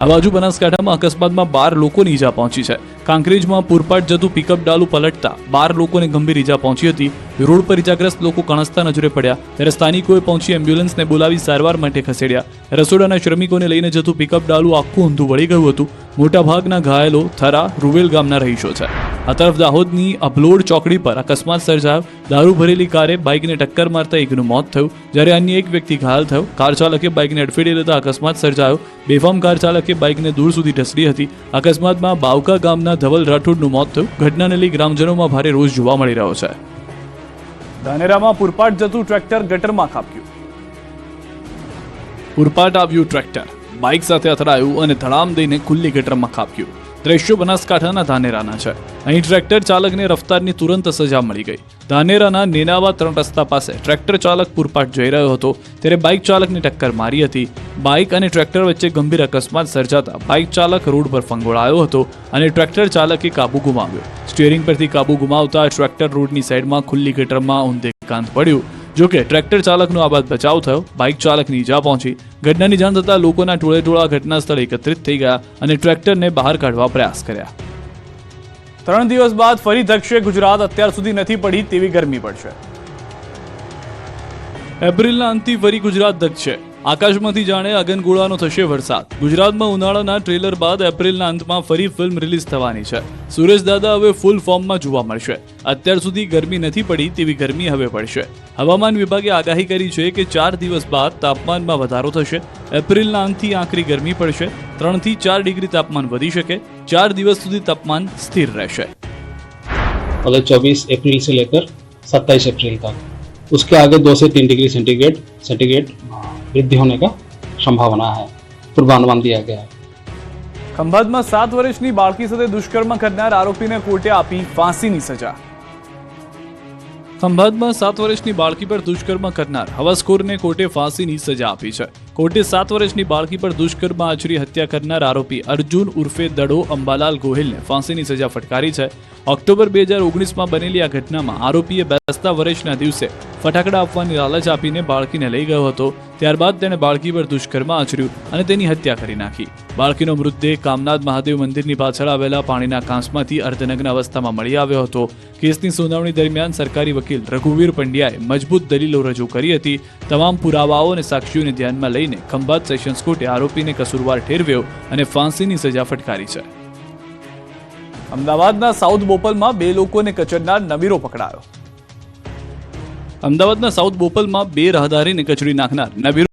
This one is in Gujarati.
આ બાજુ બનાસકાંઠામાં અકસ્માતમાં 12 લોકોને ઈજા પહોંચી છે। કાંકરેજમાં પૂરપાટ જતું પિકઅપ ડાલુ પલટતા 12 લોકોને ગંભીર ઈજા પહોંચી હતી। રોડ પર ઈજાગ્રસ્ત લોકો કણસતા નજરે પડ્યા ત્યારે સ્થાનિકોએ પહોંચી એમ્બ્યુલન્સને બોલાવી સારવાર માટે ખસેડ્યા। રસોડાના શ્રમિકોને લઈને જતું પિકઅપ ડાલુ આખું ઊંધું વળી ગયું હતું। મોટાભાગના ઘાયલો થરા રૂવેલ ગામના રહીશો છે। આ તરફ દાહોદની અભલોડ ચોકડી પર અકસ્માત સર્જાયો। દારૂ ભરેલી કારે બાઇકને ટક્કર મારતા એકનું મોત થયું જ્યારે અન્ય એક વ્યક્તિ ઘાયલ થયો। કાર ચાલકે બાઇકને અડફેટે લેતા અકસ્માત સર્જાયો। બેફામ કાર ચાલકે બાઇકને દૂર સુધી ઢસડી હતી। અકસ્માતમાં બાવકા ગામના ધવલ રાઠોડનું મોત થયું। ઘટનાને લઈ ગ્રામજનોમાં ભારે રોષ જોવા મળી રહ્યો છે। ધાનેરામાં પૂરપાટ જતું ટ્રેક્ટર ગટરમાં ખાબક્યું। પૂરપાટ આવ્યું ટ્રેક્ટર, બાઇક સાથે અથડાયું અને ધડામ દઈને ખુલ્લી ગટરમાં ખાબક્યું। દ્રશ્યો બનાસકાંઠાના ધાનેરાના છે। અહીં ટ્રેક્ટર ચાલકને રફતારની તુરંત સજા મળી ગઈ। ધાનેરાના નેનાવા 3 રસ્તા પાસે ટ્રેક્ટર ચાલક પૂરપાટ જઈ રહ્યો હતો ત્યારે બાઇક ચાલકને ટક્કર મારી હતી। બાઇક અને ટ્રેક્ટર વચ્ચે ગંભીર અકસ્માત સર્જાતા બાઇક ચાલક રોડ પર ફંગોળાયો હતો અને ટ્રેક્ટર ચાલકે કાબુ ગુમાવ્યો। સ્ટીયરિંગ પરથી કાબુ ગુમાવતા ટ્રેક્ટર રોડની સાઈડમાં ખુલ્લી ગટરમાં ઊંધે કાંત પડ્યું। જોકે ટ્રેક્ટર ચાલકનો આબાદ બચાવ થયો। બાઇક ચાલકની ઈજા પહોંચી। ઘટનાની જાણ થતાં લોકોના ટોળે ઘટના સ્થળે એકત્રિત થઈ ગયા અને ટ્રેક્ટરને બહાર કાઢવા પ્રયાસ કર્યા। 3 દિવસ બાદ ફરી ધકશે ગુજરાત। અત્યાર સુધી નથી પડી તેવી ગરમી પડશે। એપ્રિલના અંતથી ફરી ગુજરાત ધકશે। આકાશમાંથી જાણે અગનગોળાનો થશે વરસાદ। ગુજરાતમાં ઉનાળાના ટ્રેલર બાદ એપ્રિલના અંતમાં ફરી ફિલ્મ રિલીઝ થવાની છે। સુરેશ દાદા હવે ફૂલ ફોર્મમાં જોવા મળશે। અત્યાર સુધી ગરમી નથી પડી તેવી ગરમી હવે પડશે। હવામાન વિભાગે આગાહી કરી છે કે 4 દિવસ બાદ તાપમાનમાં વધારો થશે। એપ્રિલના અંતથી આકરી ગરમી પડશે। 3 થી 4 ડિગ્રી तापमान વધી શકે। 4 દિવસ સુધી तापमान स्थिर રહેશે। अगले 24 अप्रैल से लेकर 27 अप्रैल तक उसके आगे 2 से 3 डिग्री सेंटीग्रेड वृद्धि होने का संभावना है, पूर्वानुमान दिया गया है। ખંભાતમાં 7 વર્ષની બાળકી સાથે દુષ્કર્મ કરનાર આરોપીને કોર્ટે આપી ફાંસીની સજા। ખંભાતમાં 7 વર્ષની બાળકી પર દુષ્કર્મ કરનાર હવસખોરને કોર્ટે ફાંસીની સજા આપી છે। કોર્ટે 7 વર્ષની બાળકી પર દુષ્કર્મ આચરી હત્યા કરનાર આરોપી અર્જુન ઉર્ફે દડો અંબાલાલ ગોહિલને ફાંસીની સજા ફટકારી છે। ઓક્ટોબર 2019માં બનેલી આ ઘટનામાં આરોપીએ બેસતા વર્ષના દિવસે ફટાકડા આપવાની લાલચ આપીને બાળકીને લઈ ગયો હતો। ત્યારબાદ તેણે બાળકી પર દુષ્કર્મ આચર્યું અને તેની હત્યા કરી નાખી। બાળકીનો મૃતદેહ કામનાથ મહાદેવ મંદિરની પાછળ આવેલા પાણીના કાંસમાંથી અર્ધનગ્ન અવસ્થામાં મળી આવ્યો હતો। કેસની સુનાવણી દરમિયાન સરકારી વકીલ રઘુવીર પંડ્યાએ મજબૂત દલીલો રજૂ કરી હતી। તમામ પુરાવાઓ અને સાક્ષીઓને ધ્યાનમાં લઈને ખંભાત સેશન્સ કોર્ટે આરોપીને કસૂરવાર ઠેરવ્યો અને ફાંસીની સજા ફટકારી છે। અમદાવાદના સાઉથ બોપલમાં 2 લોકોને કચડનાર નવીરો પકડાયો। અમદાવાદના સાઉથ બોપલમાં 2 રાહદારીને કચડી નાખનાર નવીરો